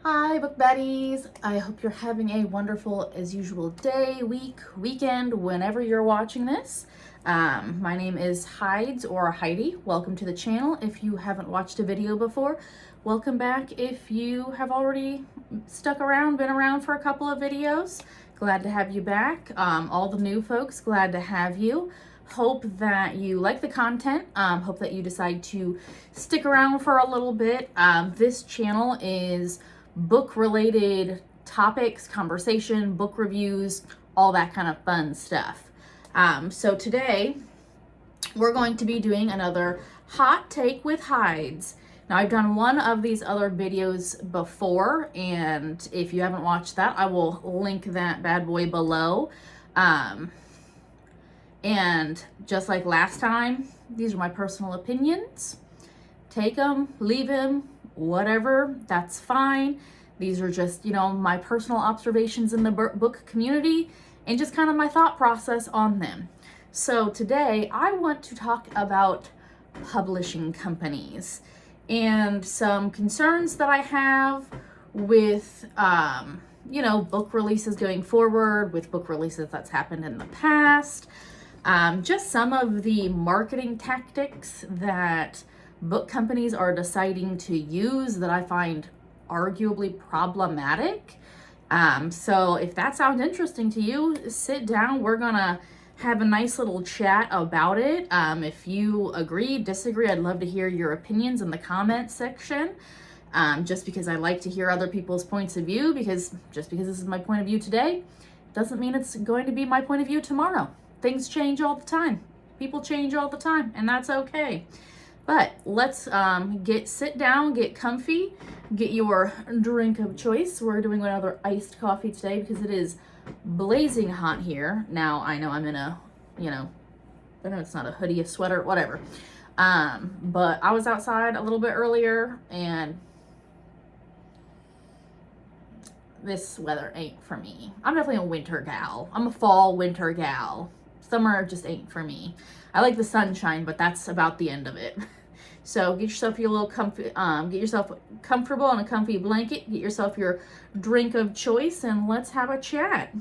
Hi, book buddies. I hope you're having a wonderful, as usual, day, week, weekend, whenever you're watching this. My name is Heidz or Heidi. Welcome to the channel. If you haven't watched a video before, welcome back. If you have already stuck around, been around for a couple of videos, glad to have you back. All the new folks, glad to have you. Hope that you like the content. Hope that you decide to stick around for a little bit. This channel is book-related topics, conversation, book reviews, all that kind of fun stuff. So today, we're going to be doing another hot take with Heidz. Now, I've done one of these other videos before, and if you haven't watched that, I will link that bad boy below. And just like last time, these are my personal opinions. Take them, leave them, whatever, that's fine. These are just, my personal observations in the book community and just kind of my thought process on them. So today I want to talk about publishing companies and some concerns that I have with, book releases going forward, with book releases that's happened in the past. Just some of the marketing tactics that book companies are deciding to use that I find arguably problematic. So if that sounds interesting to you, sit down. We're gonna have a nice little chat about it. If you agree, disagree, I'd love to hear your opinions in the comment section. Just because I like to hear other people's points of view, because just because this is my point of view today, doesn't mean it's going to be my point of view tomorrow. Things change all the time. People change all the time, and that's okay. But let's sit down, get comfy, get your drink of choice. We're doing another iced coffee today because it is blazing hot here. Now, I know I'm in a, I know it's not a hoodie, a sweater, whatever. But I was outside a little bit earlier, and this weather ain't for me. I'm definitely a winter gal. I'm a fall winter gal. Summer just ain't for me. I like the sunshine, but that's about the end of it. So get yourself your little comfy, get yourself comfortable on a comfy blanket, get yourself your drink of choice, and let's have a chat.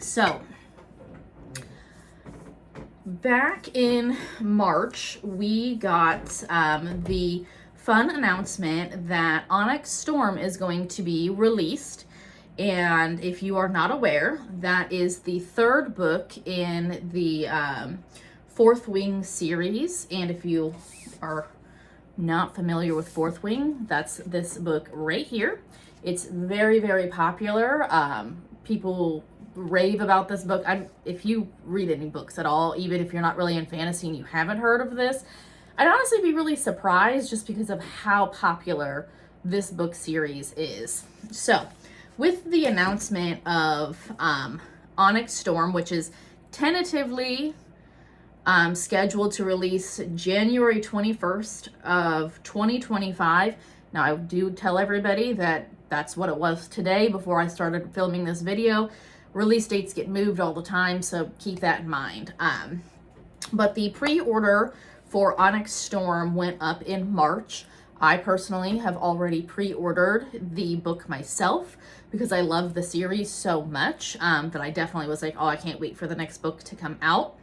So, back in March, we got the fun announcement that Onyx Storm is going to be released. And if you are not aware, that is the third book in the Fourth Wing series. And if you are not familiar with Fourth Wing, that's this book right here. It's very, very popular. People rave about this book. If you read any books at all, even if you're not really in fantasy and you haven't heard of this, I'd honestly be really surprised just because of how popular this book series is. So, with the announcement of Onyx Storm, which is tentatively scheduled to release January 21st of 2025. Now, I do tell everybody that that's what it was today before I started filming this video. Release dates get moved all the time, so keep that in mind. But the pre-order for Onyx Storm went up in March. I personally have already pre-ordered the book myself because I love the series so much that I definitely was like, oh, I can't wait for the next book to come out.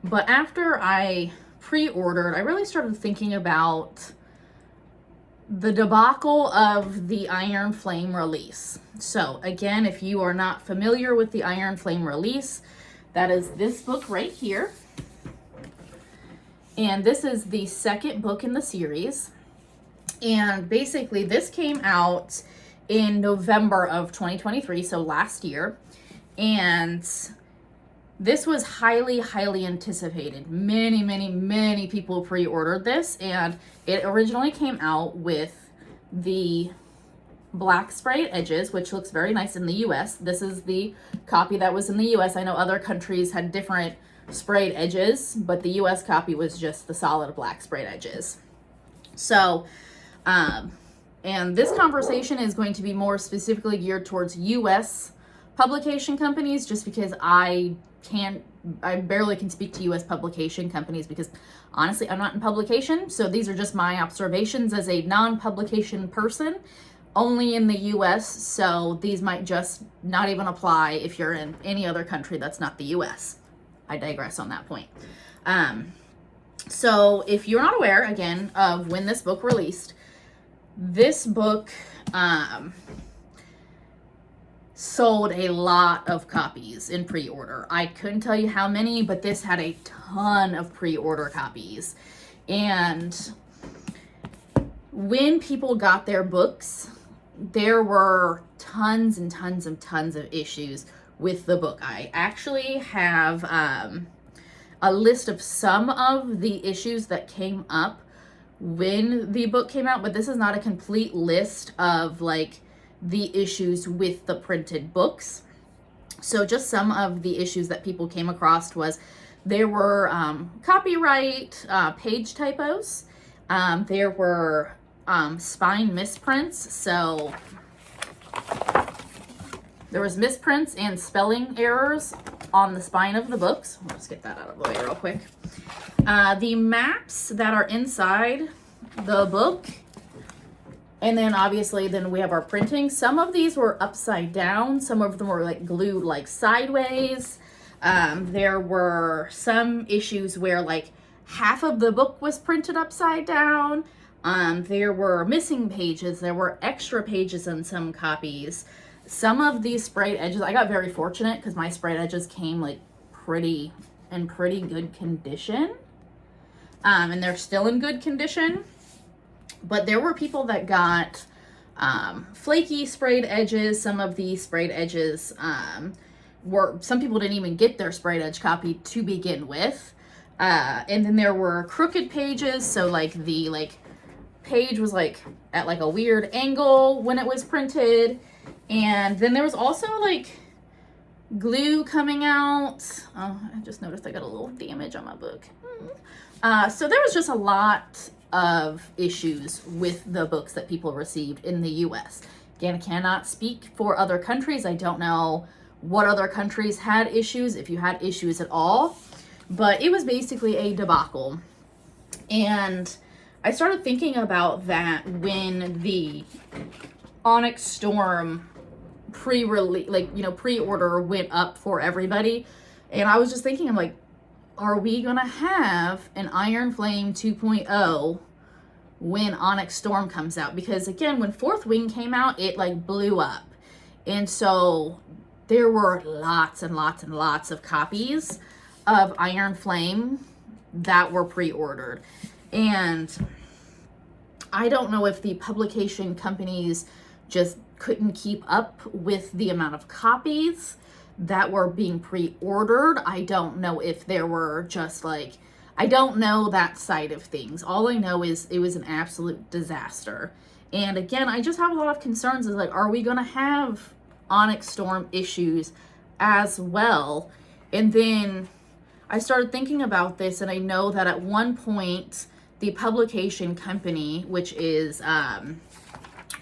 But after I pre-ordered, I really started thinking about the debacle of the Iron Flame release. So again, if you are not familiar with the Iron Flame release, that is this book right here. And this is the second book in the series. And basically, this came out in November of 2023, so last year. And this was highly, highly anticipated. Many, many, many people pre-ordered this. And it originally came out with the black sprayed edges, which looks very nice in the US. This is the copy that was in the US. I know other countries had different sprayed edges, but the US copy was just the solid black sprayed edges. So, and this conversation is going to be more specifically geared towards US publication companies, just because I can't I barely can speak to US publication companies because honestly, I'm not in publication. So these are just my observations as a non-publication person, only in the US. So these might just not even apply if you're in any other country that's not the US. I digress on that point. So if you're not aware, again, of when this book released, this book sold a lot of copies in pre-order. I couldn't tell you how many, but this had a ton of pre-order copies. And when people got their books, there were tons and tons of issues with the book. I actually have a list of some of the issues that came up when the book came out, but this is not a complete list of like the issues with the printed books. So just some of the issues that people came across was there were copyright page typos. There were spine misprints. So there was misprints and spelling errors on the spine of the books. Let's get that out of the way real quick. The maps that are inside the book, and then obviously then we have our printing. Some of these were upside down. Some of them were like glued like sideways. There were some issues where like half of the book was printed upside down. There were missing pages. There were extra pages in some copies. Some of these sprayed edges, I got very fortunate because my sprayed edges came like pretty good condition. And they're still in good condition. But there were people that got flaky sprayed edges. Some of the sprayed edges some people didn't even get their sprayed edge copy to begin with. And then there were crooked pages. So like the page was like at like a weird angle when it was printed. And then there was also like glue coming out. Oh, I just noticed I got a little damage on my book. So there was just a lot of issues with the books that people received in the US. Again, I cannot speak for other countries. I don't know what other countries had issues, if you had issues at all. But it was basically a debacle. And I started thinking about that when the Onyx Storm pre-order went up for everybody. And I was just thinking, I'm like, are we gonna have an Iron Flame 2.0 when Onyx Storm comes out? Because again, when Fourth Wing came out, it like blew up. And so there were lots and lots of copies of Iron Flame that were pre-ordered. And I don't know if the publication companies just couldn't keep up with the amount of copies that were being pre-ordered. I don't know if there were just like, I don't know that side of things. All I know is it was an absolute disaster. And again, I just have a lot of concerns is like, are we going to have Onyx Storm issues as well? And then I started thinking about this, and I know that at one point the publication company, which is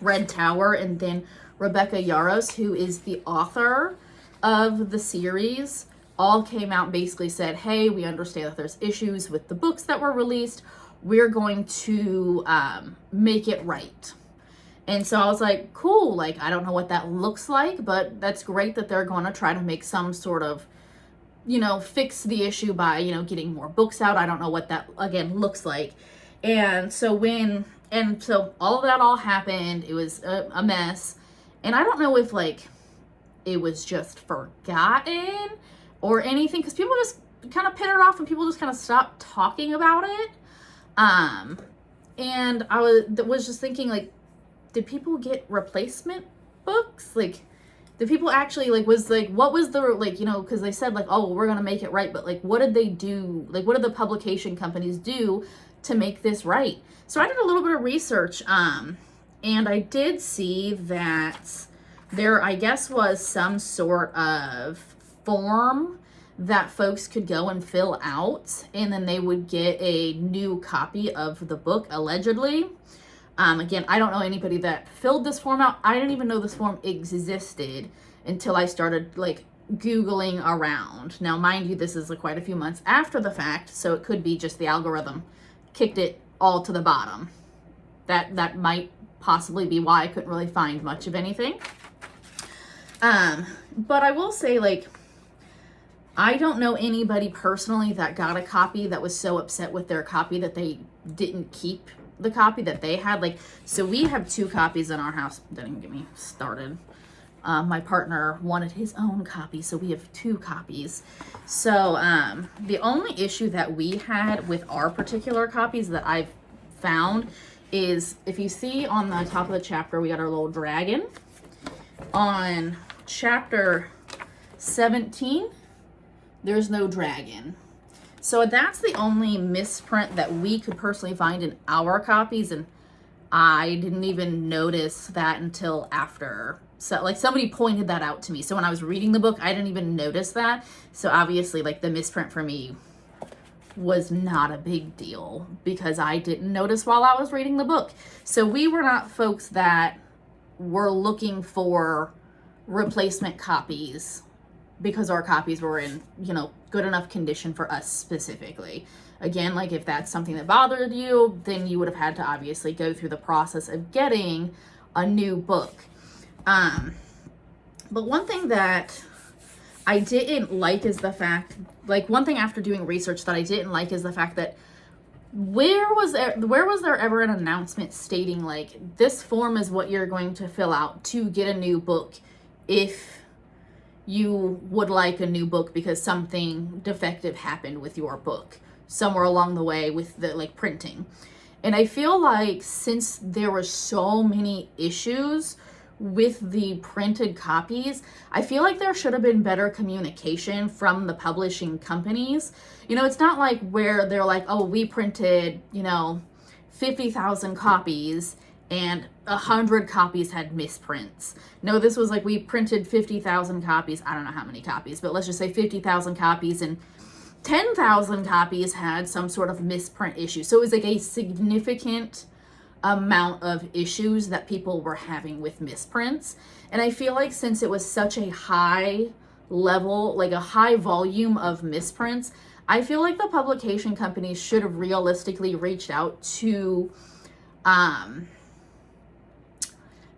Red Tower, and then Rebecca Yaros, who is the author of the series, all came out and basically said, hey, we understand that there's issues with the books that were released. We're going to make it right. And so I was like, cool, like, I don't know what that looks like, but that's great that they're going to try to make some sort of, fix the issue by, getting more books out. I don't know what that, again, looks like. And so so all of that all happened. It was a mess. And I don't know if, like, it was just forgotten or anything, because people just kind of pittered off and people just kind of stopped talking about it. And I was just thinking, like, did people get replacement books? Like, did people actually, like, what was the, like, because they said, like, oh, we're going to make it right. But, like, what did they do? Like, what did the publication companies do to make this right? So I did a little bit of research, and I did see that there, I guess, was some sort of form that folks could go and fill out, and then they would get a new copy of the book, allegedly. Again, I don't know anybody that filled this form out. I didn't even know this form existed until I started, like, Googling around. Now, mind you, this is quite a few months after the fact, so it could be just the algorithm kicked it all to the bottom. That might possibly be why I couldn't really find much of anything. But I will say, like, I don't know anybody personally that got a copy that was so upset with their copy that they didn't keep the copy that they had. Like, so we have 2 copies in our house. Don't even get me started. My partner wanted his own copy, so we have 2 copies. So the only issue that we had with our particular copies that I've found is, if you see on the top of the chapter, we got our little dragon. On chapter 17, there's no dragon. So that's the only misprint that we could personally find in our copies, and I didn't even notice that until after. So, like, somebody pointed that out to me. So when I was reading the book, I didn't even notice that. So obviously, like, the misprint for me was not a big deal because I didn't notice while I was reading the book. So we were not folks that were looking for replacement copies because our copies were in, you know, good enough condition for us specifically. Again, like, if that's something that bothered you, then you would have had to obviously go through the process of getting a new book. But one thing that I didn't like is the fact, like, one thing after doing research that I didn't like is the fact that where was there ever an announcement stating, like, this form is what you're going to fill out to get a new book if you would like a new book because something defective happened with your book somewhere along the way with the, like, printing. And I feel like since there were so many issues with the printed copies, I feel like there should have been better communication from the publishing companies. You know, it's not like where they're like, oh, we printed, you know, 50,000 copies and 100 copies had misprints. No, this was like, we printed 50,000 copies. I don't know how many copies, but let's just say 50,000 copies and 10,000 copies had some sort of misprint issue. So it was like a significant amount of issues that people were having with misprints. And I feel like since it was such a high level, like a high volume of misprints, I feel like the publication companies should have realistically reached out to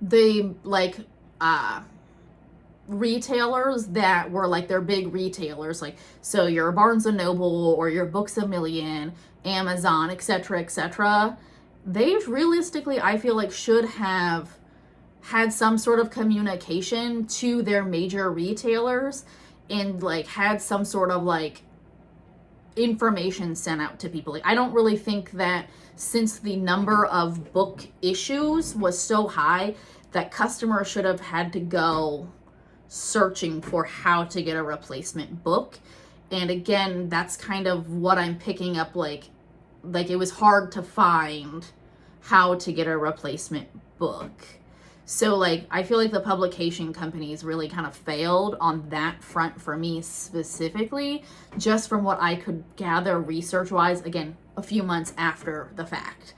the, like, retailers that were like their big retailers, like, so your Barnes and Noble or your Books A Million, Amazon, etc., etc. They realistically, I feel like, should have had some sort of communication to their major retailers and, like, had some sort of, like, information sent out to people. Like, I don't really think that since the number of book issues was so high that customers should have had to go searching for how to get a replacement book. And again, that's kind of what I'm picking up, like it was hard to find how to get a replacement book. So, like, I feel like the publication companies really kind of failed on that front for me specifically, just from what I could gather research-wise, again, a few months after the fact.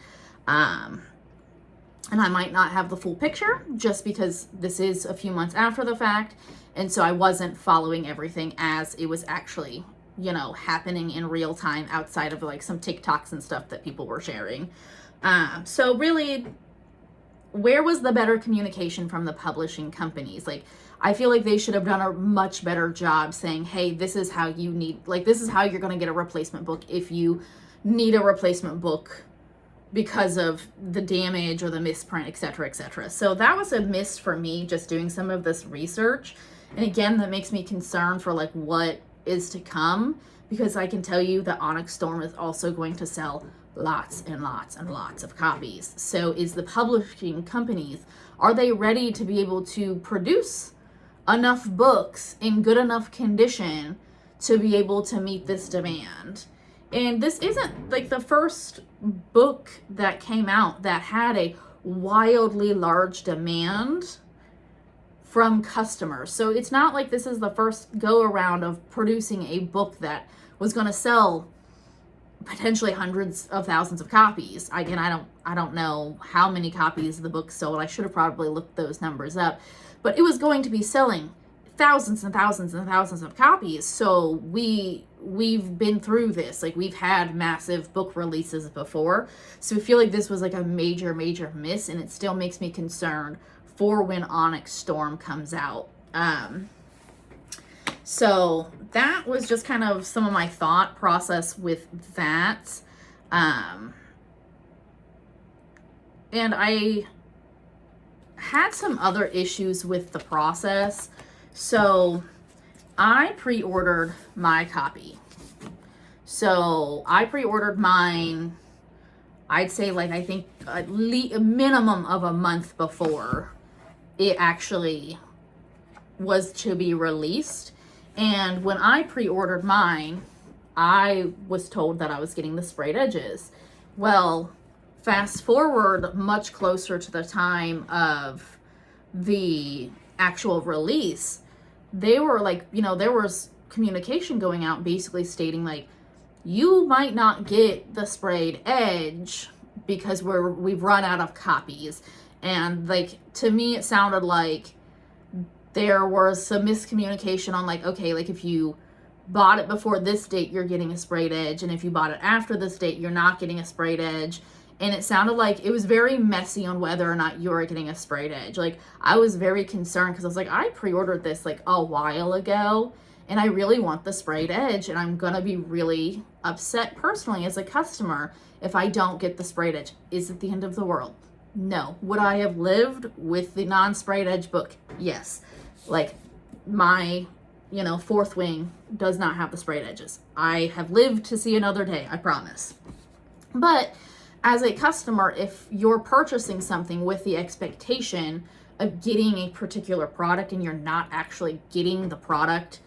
And I might not have the full picture just because this is a few months after the fact, and so I wasn't following everything as it was actually, you know, happening in real time outside of, like, some TikToks and stuff that people were sharing. So really, where was the better communication from the publishing companies? Like, I feel like they should have done a much better job saying, hey, this is how you need, like, this is how you're going to get a replacement book if you need a replacement book because of the damage or the misprint, etc., etc. So that was a miss for me, just doing some of this research. And again, that makes me concerned for, like, what is to come, because I can tell you that Onyx Storm is also going to sell lots and lots and lots of copies. So is the publishing companies, are they ready to be able to produce enough books in good enough condition to be able to meet this demand? And this isn't, like, the first book that came out that had a wildly large demand from customers. So it's not like this is the first go around of producing a book that was going to sell potentially hundreds of thousands of copies. Again, I don't know how many copies the book sold. I should have probably looked those numbers up, but it was going to be selling thousands and thousands and thousands of copies. So we've been through this. Like, we've had massive book releases before. So I feel like this was like a major miss, and it still makes me concerned for when Onyx Storm comes out. So that was just kind of some of my thought process with that. And I had some other issues with the process. So I pre-ordered my copy. So I pre-ordered mine, I'd say like, I think at least a minimum of a month before it actually was to be released. And when I pre-ordered mine, I was told that I was getting the sprayed edges. Well, fast forward much closer to the time of the actual release, they were like, you know, there was communication going out basically stating like, you might not get the sprayed edge because we've run out of copies. And like, to me, it sounded like there was some miscommunication on like, okay, like if you bought it before this date, you're getting a sprayed edge. And if you bought it after this date, you're not getting a sprayed edge. And it sounded like it was very messy on whether or not you're getting a sprayed edge. Like, I was very concerned because I was like, I pre-ordered this like a while ago and I really want the sprayed edge. And I'm going to be really upset personally as a customer if I don't get the sprayed edge. Is it the end of the world? No. Would I have lived with the non-sprayed edge book? Yes. Like, my, you know, fourth wing does not have the sprayed edges. I have lived to see another day, I promise. But as a customer, if you're purchasing something with the expectation of getting a particular product and you're not actually getting the product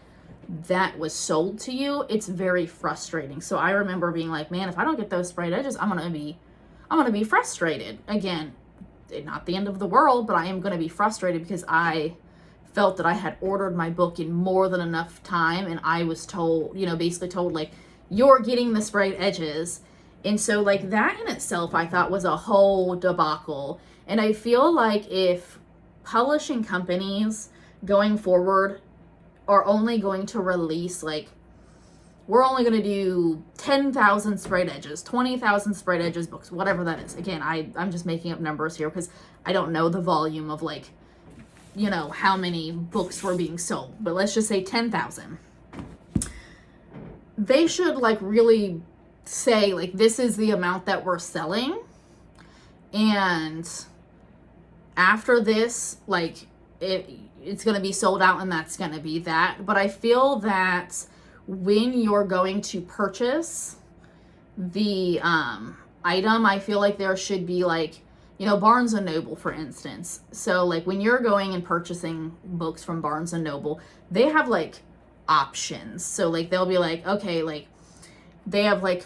that was sold to you, it's very frustrating. So I remember being like, man, if I don't get those sprayed edges, I'm gonna be frustrated. Again, not the end of the world, but I am gonna be frustrated because I felt that I had ordered my book in more than enough time, and I was told, you know, basically told like, you're getting the sprayed edges. And so like, that in itself I thought was a whole debacle. And I feel like if publishing companies going forward are only going to release like, we're only going to do 10,000 sprayed edges, 20,000 sprayed edges books, whatever that is. Again, I'm just making up numbers here because I don't know the volume of like, you know, how many books were being sold, but let's just say 10,000. They should like really say like, this is the amount that we're selling. And after this, like it's going to be sold out and that's going to be that. But I feel that when you're going to purchase the item, I feel like there should be like, you know, Barnes & Noble, for instance. So like, when you're going and purchasing books from Barnes & Noble, they have like options. So like, they'll be like, okay, like they have like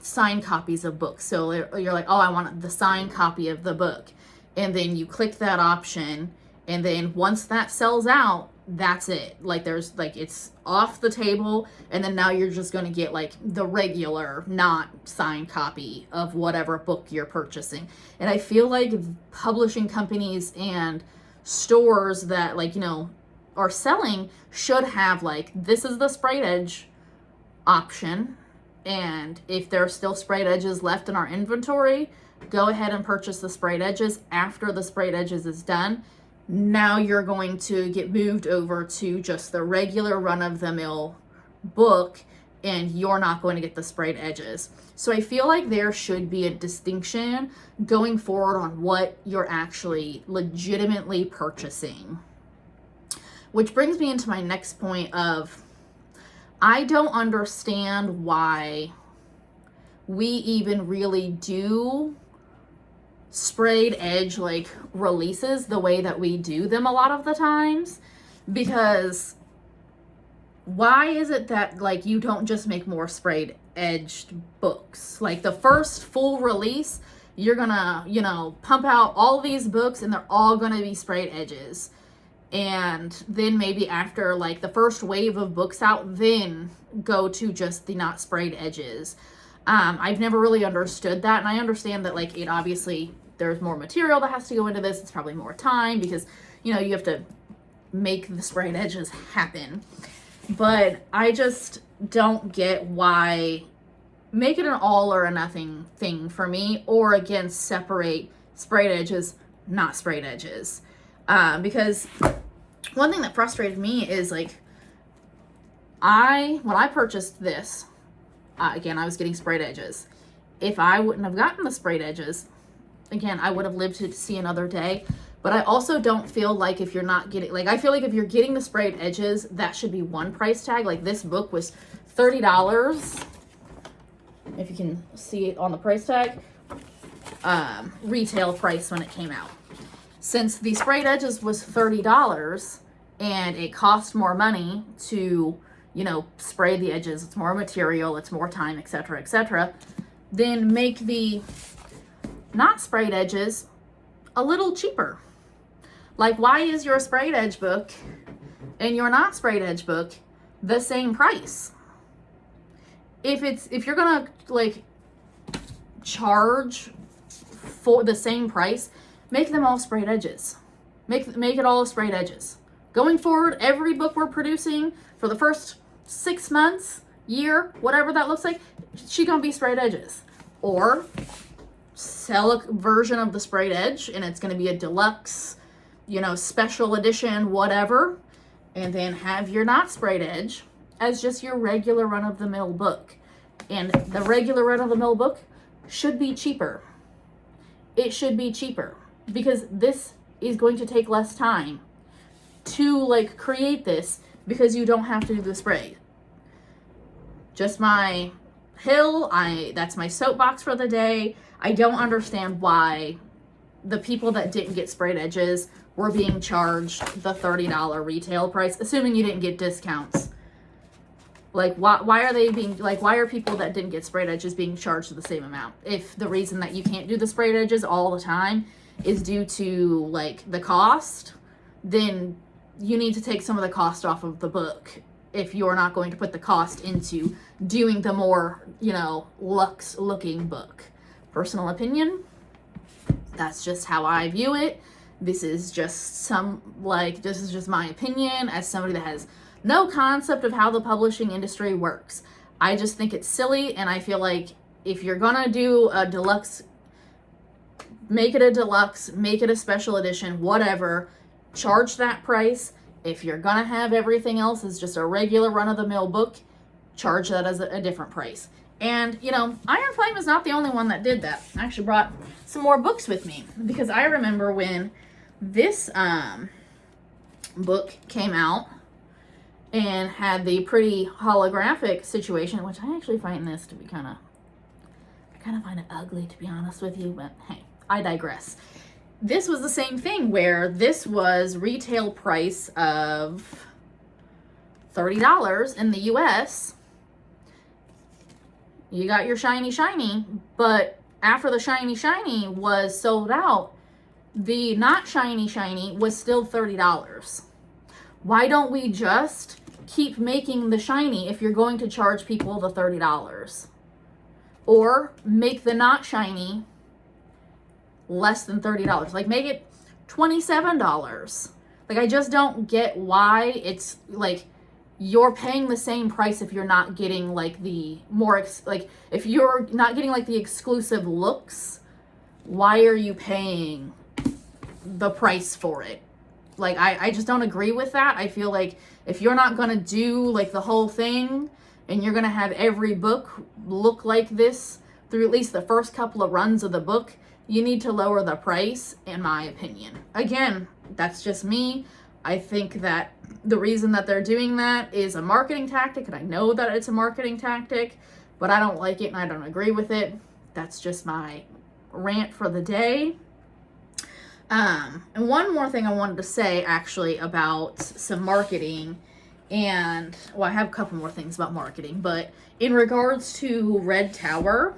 signed copies of books. So you're like, oh, I want the signed copy of the book. And then you click that option. And then once that sells out, that's it. Like, there's like, it's off the table. And then now you're just going to get like the regular, not signed copy of whatever book you're purchasing. And I feel like publishing companies and stores that like, you know, are selling should have like, this is the sprayed edge option. And if there are still sprayed edges left in our inventory, go ahead and purchase the sprayed edges. After the sprayed edges is done, now you're going to get moved over to just the regular run-of-the-mill book, and you're not going to get the sprayed edges. So I feel like there should be a distinction going forward on what you're actually legitimately purchasing. Which brings me into my next point of, I don't understand why we even really do sprayed edge like releases the way that we do them a lot of the times. Because why is it that like you don't just make more sprayed edged books? Like, the first full release, you're gonna, you know, pump out all these books and they're all gonna be sprayed edges. And then maybe after like the first wave of books out, then go to just the not sprayed edges. I've never really understood that. And I understand that like, it obviously, there's more material that has to go into this. It's probably more time because, you know, you have to make the sprayed edges happen. But I just don't get why make it an all or a nothing thing for me, or again, separate sprayed edges, not sprayed edges. Because one thing that frustrated me is like, when I purchased this, again, I was getting sprayed edges. If I wouldn't have gotten the sprayed edges, again, I would have lived to see another day. But I also don't feel like if you're not getting, like, I feel like if you're getting the sprayed edges, that should be one price tag. Like, this book was $30. If you can see it on the price tag, retail price when it came out. Since the sprayed edges was $30 and it cost more money to, you know, spray the edges, it's more material, it's more time, etc., then make the not sprayed edges a little cheaper. Like, why is your sprayed edge book and your not sprayed edge book the same price? If you're gonna like charge for the same price, make them all sprayed edges. Make it all sprayed edges. Going forward, every book we're producing for the first 6 months, year, whatever that looks like, she gonna be sprayed edges. Or sell a version of the sprayed edge and it's gonna be a deluxe, you know, special edition, whatever, and then have your not sprayed edge as just your regular run-of-the-mill book. And the regular run-of-the-mill book should be cheaper. It should be cheaper because this is going to take less time to like create this because you don't have to do the spray. Just my hill, that's my soapbox for the day. I don't understand why the people that didn't get sprayed edges were being charged the $30 retail price, assuming you didn't get discounts. Like, why are they being, like, why are people that didn't get sprayed edges being charged the same amount? If the reason that you can't do the sprayed edges all the time is due to, like, the cost, then you need to take some of the cost off of the book if you're not going to put the cost into doing the more, you know, luxe looking book. Personal opinion, that's just how I view it. This is just this is just my opinion as somebody that has no concept of how the publishing industry works. I just think it's silly, and I feel like if you're gonna do a deluxe, make it a deluxe, make it a special edition, whatever, charge that price. If you're gonna have everything else as just a regular run-of-the-mill book, charge that as a different price. And, you know, Iron Flame is not the only one that did that. I actually brought some more books with me because I remember when this book came out and had the pretty holographic situation, which I actually find this to be I kind of find it ugly, to be honest with you, but hey, I digress. This was the same thing where this was retail price of $30 in the US. You got your shiny, but after the shiny was sold out, the not shiny was still $30. Why don't we just keep making the shiny if you're going to charge people the $30? Or make the not shiny less than $30. Like, make it $27. Like, I just don't get why it's like you're paying the same price if you're not getting like the more if you're not getting like the exclusive looks, why are you paying the price for it? Like, I just don't agree with that. I feel like if you're not gonna do like the whole thing and you're gonna have every book look like this through at least the first couple of runs of the book, you need to lower the price, in my opinion. Again, that's just me. I think that the reason that they're doing that is a marketing tactic, and I know that it's a marketing tactic, but I don't like it and I don't agree with it. That's just my rant for the day. And one more thing I wanted to say actually about some marketing, and well, I have a couple more things about marketing, but in regards to Red Tower,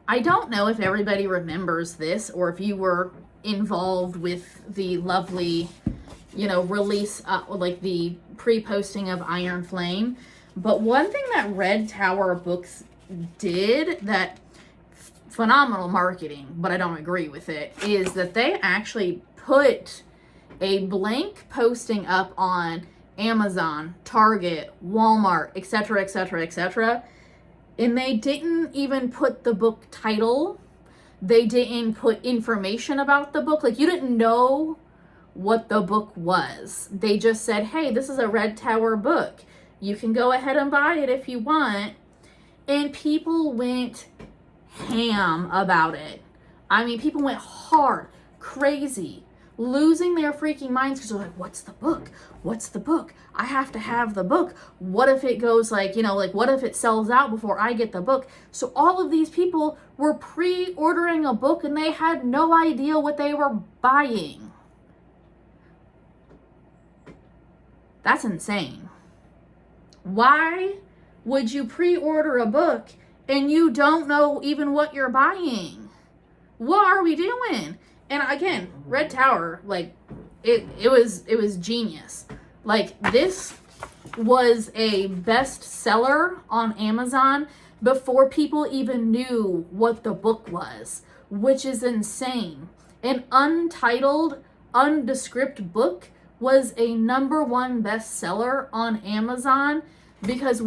I don't know if everybody remembers this or if you were involved with the lovely, you know, release, like the pre-posting of Iron Flame. But one thing that Red Tower Books did that phenomenal marketing, but I don't agree with it, is that they actually put a blank posting up on Amazon, Target, Walmart, etc., etc., etc., and they didn't even put the book title. They didn't put information about the book. Like, you didn't know what the book was. They just said, hey, this is a Red Tower book. You can go ahead and buy it if you want. And people went ham about it. I mean, people went hard, crazy, losing their freaking minds because they're like, what's the book? What's the book? I have to have the book. What if it goes like, what if it sells out before I get the book? So all of these people were pre-ordering a book and they had no idea what they were buying. That's insane. Why would you pre-order a book and you don't know even what you're buying? What are we doing? And again, Red Tower, like, it was genius. Like, this was a bestseller on Amazon before people even knew what the book was, which is insane. An untitled, undescript book was a #1 bestseller on Amazon because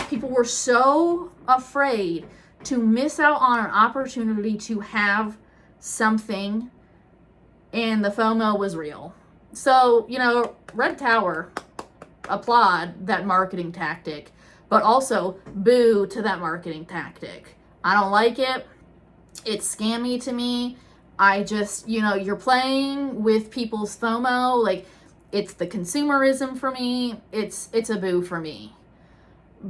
people were so afraid to miss out on an opportunity to have something, and the FOMO was real. So, Red Tower, applaud that marketing tactic, but also boo to that marketing tactic. I don't like it. It's scammy to me. I just, you're playing with people's FOMO. Like, it's the consumerism for me. It's a boo for me.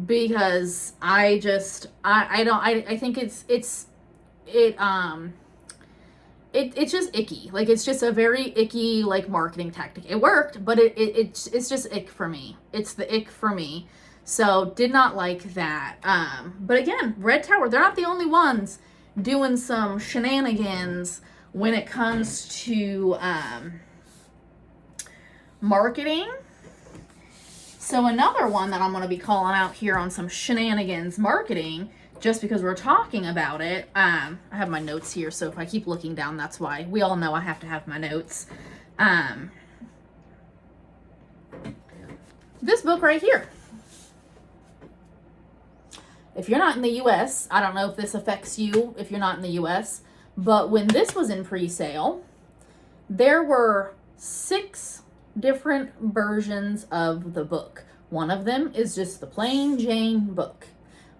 Because I think it's just icky. Like, it's just a very icky, like, marketing tactic. It worked, but it's just ick for me. It's the ick for me. So did not like that. But again, Red Tower, they're not the only ones doing some shenanigans when it comes to marketing. So another one that I'm going to be calling out here on some shenanigans marketing, just because we're talking about it. I have my notes here, so if I keep looking down, that's why. We all know I have to have my notes. This book right here. If you're not in the US, I don't know if this affects you if you're not in the US, but when this was in pre-sale, there were 6 different versions of the book. One of them is just the plain Jane book.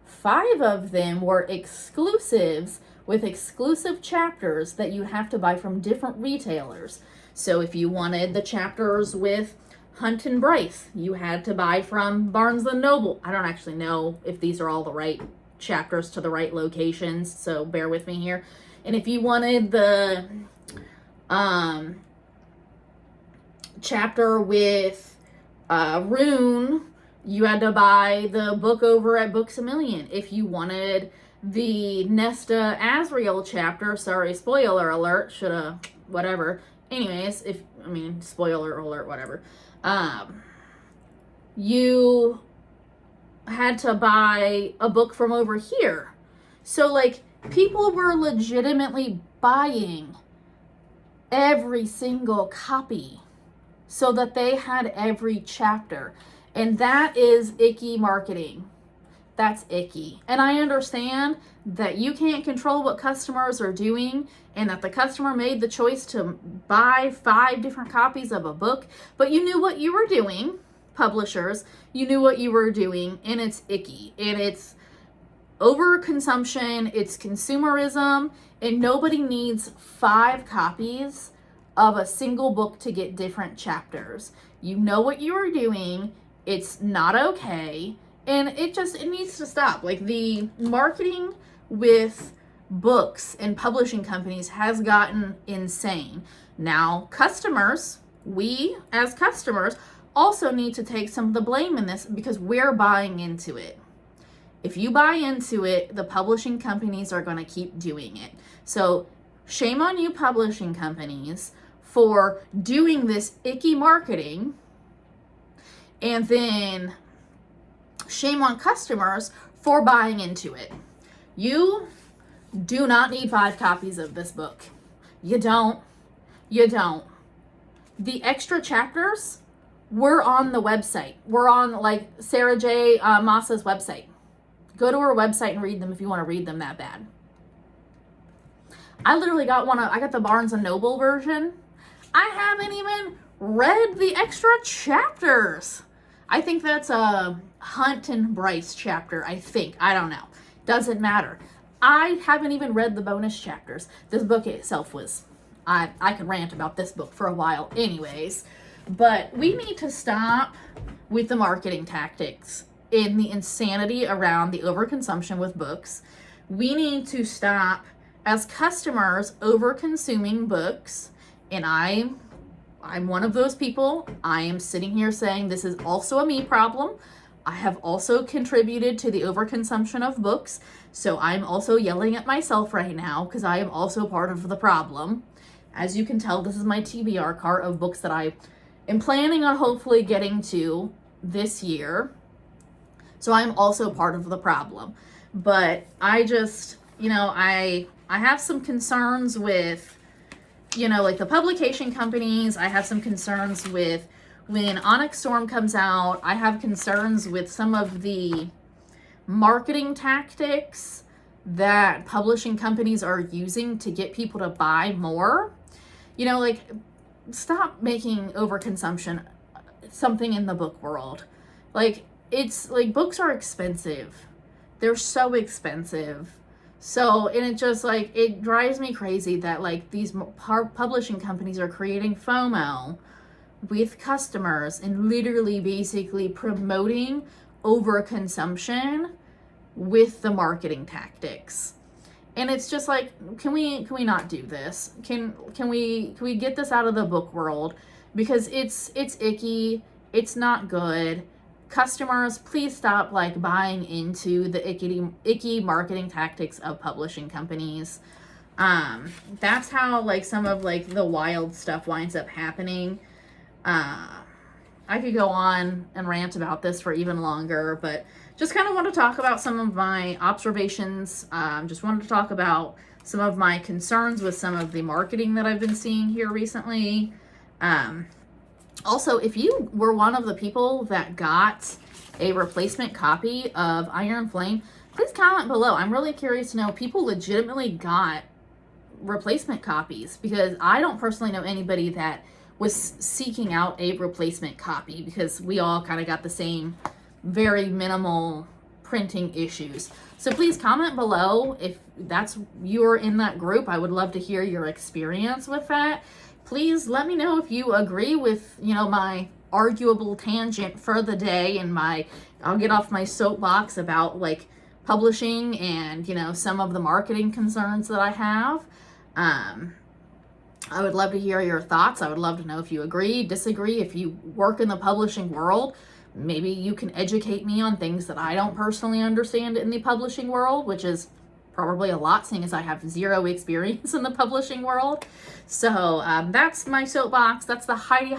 5 of them were exclusives with exclusive chapters that you have to buy from different retailers. So if you wanted the chapters with Hunt and Bryce, you had to buy from Barnes & Noble. I don't actually know if these are all the right chapters to the right locations, so bear with me here. And if you wanted the chapter with Rune, you had to buy the book over at Books A Million. If you wanted the Nesta Asriel chapter, sorry, spoiler alert, whatever. Anyways, spoiler alert, whatever. You had to buy a book from over here. So, like, people were legitimately buying every single copy so that they had every chapter. And that is icky marketing. That's icky. And I understand that you can't control what customers are doing and that the customer made the choice to buy 5 different copies of a book, but you knew what you were doing, publishers, you knew what you were doing, and it's icky. And it's overconsumption, it's consumerism, and nobody needs 5 copies of a single book to get different chapters. You know what you are doing. It's not okay. And it needs to stop. Like, the marketing with books and publishing companies has gotten insane. Now, we as customers also need to take some of the blame in this because we're buying into it. If you buy into it, the publishing companies are going to keep doing it. So shame on you, publishing companies, for doing this icky marketing. And then shame on customers for buying into it. You do not need 5 copies of this book. You don't. the extra chapters were on the website. We're on like Sarah J. Maas's website. Go to her website and read them if you want to read them that bad. I literally got I got the Barnes & Noble version. I haven't even read the extra chapters. I think that's a Hunt and Bryce chapter, I think. I don't know. Doesn't matter. I haven't even read the bonus chapters. This book itself was, I could rant about this book for a while anyways. But we need to stop with the marketing tactics in the insanity around the overconsumption with books. We need to stop as customers over-consuming books, and I'm one of those people. I am sitting here saying this is also a me problem. I have also contributed to the overconsumption of books, so I'm also yelling at myself right now because I am also part of the problem. As you can tell, this is my TBR cart of books that I am planning on hopefully getting to this year. So I'm also part of the problem. But I just, I have some concerns with, like the publication companies. I have some concerns with when Onyx Storm comes out. I have concerns with some of the marketing tactics that publishing companies are using to get people to buy more. Like, stop making overconsumption something in the book world. Like, it's like books are expensive. They're so expensive. So, and it just like, it drives me crazy that like these publishing companies are creating FOMO with customers and literally basically promoting overconsumption with the marketing tactics. And it's just like, can we not do this? Can we get this out of the book world? Because it's icky. It's not good. Customers, please stop like buying into the icky marketing tactics of publishing companies. That's how like some of like the wild stuff winds up happening. I could go on and rant about this for even longer, but just kind of want to talk about some of my observations. Just wanted to talk about some of my concerns with some of the marketing that I've been seeing here recently. Also, if you were one of the people that got a replacement copy of Iron Flame, please comment below. I'm really curious to know if people legitimately got replacement copies, because I don't personally know anybody that was seeking out a replacement copy, because we all kind of got the same very minimal printing issues. So please comment below if you're in that group. I would love to hear your experience with that. Please let me know if you agree with, my arguable tangent for the day, and I'll get off my soapbox about like publishing and, some of the marketing concerns that I have. I would love to hear your thoughts. I would love to know if you agree, disagree, if you work in the publishing world. Maybe you can educate me on things that I don't personally understand in the publishing world, which is probably a lot, seeing as I have zero experience in the publishing world. So that's my soapbox. That's the Heidz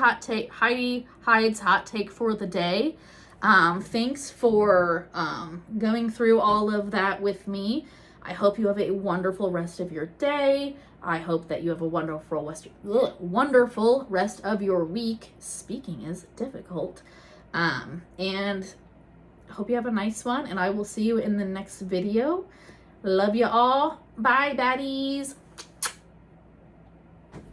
hot take for the day. Thanks for going through all of that with me. I hope you have a wonderful rest of your day. I hope that you have a wonderful rest of your week. Speaking is difficult. And I hope you have a nice one, and I will see you in the next video. Love you all. Bye, baddies.